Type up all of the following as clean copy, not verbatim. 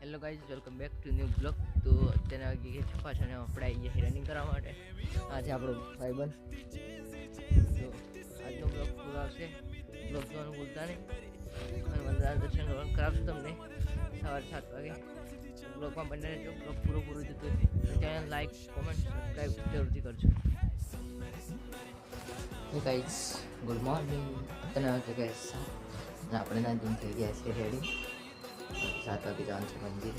Hello guys, welcome back to new blog. તો અત્યારે વાગી ગયા પાછળ આપણે આવી ગયા રનિંગ કરવા માટે. આજે આપણો ભાઈબંધ. તો આજનો બ્લોગ પૂરો આવશે. બ્લોગ જોવાનું ભૂલતા નહીં અને વંદના દર્શન કરાવશું તમને સવારે 7 વાગે. બ્લોગમાં બને રહેજો. બ્લોગ પૂરો જતો હશે તો ચેનલ લાઈક, કોમેન્ટ, સબસ્ક્રાઈબ જરૂરથી કરજો. Guys, good morning. તને વાગે ગાઈઝ અને આપણે ના જીમ થઈ ગયા છે રેડી. 7 વાગે જવાનું છે મંદિર.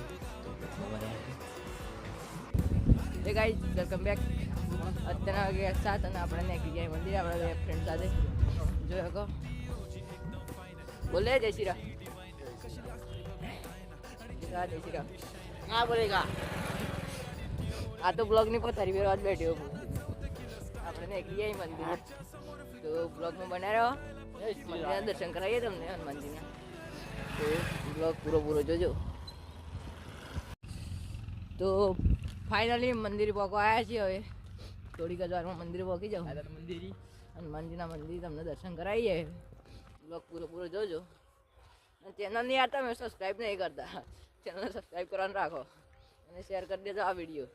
તો એ ગાઈઝ, વેલકમ બેક. અત્યારે વાગે 7 અને આપણે નીકળી ગયા મંદિર આપણા બે ફ્રેન્ડ સાથે. જોઈ શકો. બોલે જય શ્રી રામ. જય શ્રી રામ. હા બોલેગા. આ તો બ્લોગ ની પથારી પર વાત બેઠી આપણે નીકળી ગયા મંદિર. તો બ્લોગમાં બનાવ્યો મંદિરના દર્શન કરાવીએ તમને હનુમાનજીના. તો બ્લોગ પૂરો જોજો. તો ફાઇનલી મંદિર પહોંચવા આવ્યા છીએ. હવે થોડીક જ વારમાં મંદિર પહોંચી જાઉં. હનુમાનજીના મંદિર તમને દર્શન કરાવીએ. બ્લોગ પૂરો જોજો. ચેનલની યાર તમે સબસ્ક્રાઈબ નહીં કરતા, ચેનલને સબસ્ક્રાઈબ કરવાનું રાખો અને શેર કરી દેજો આ વિડીયો.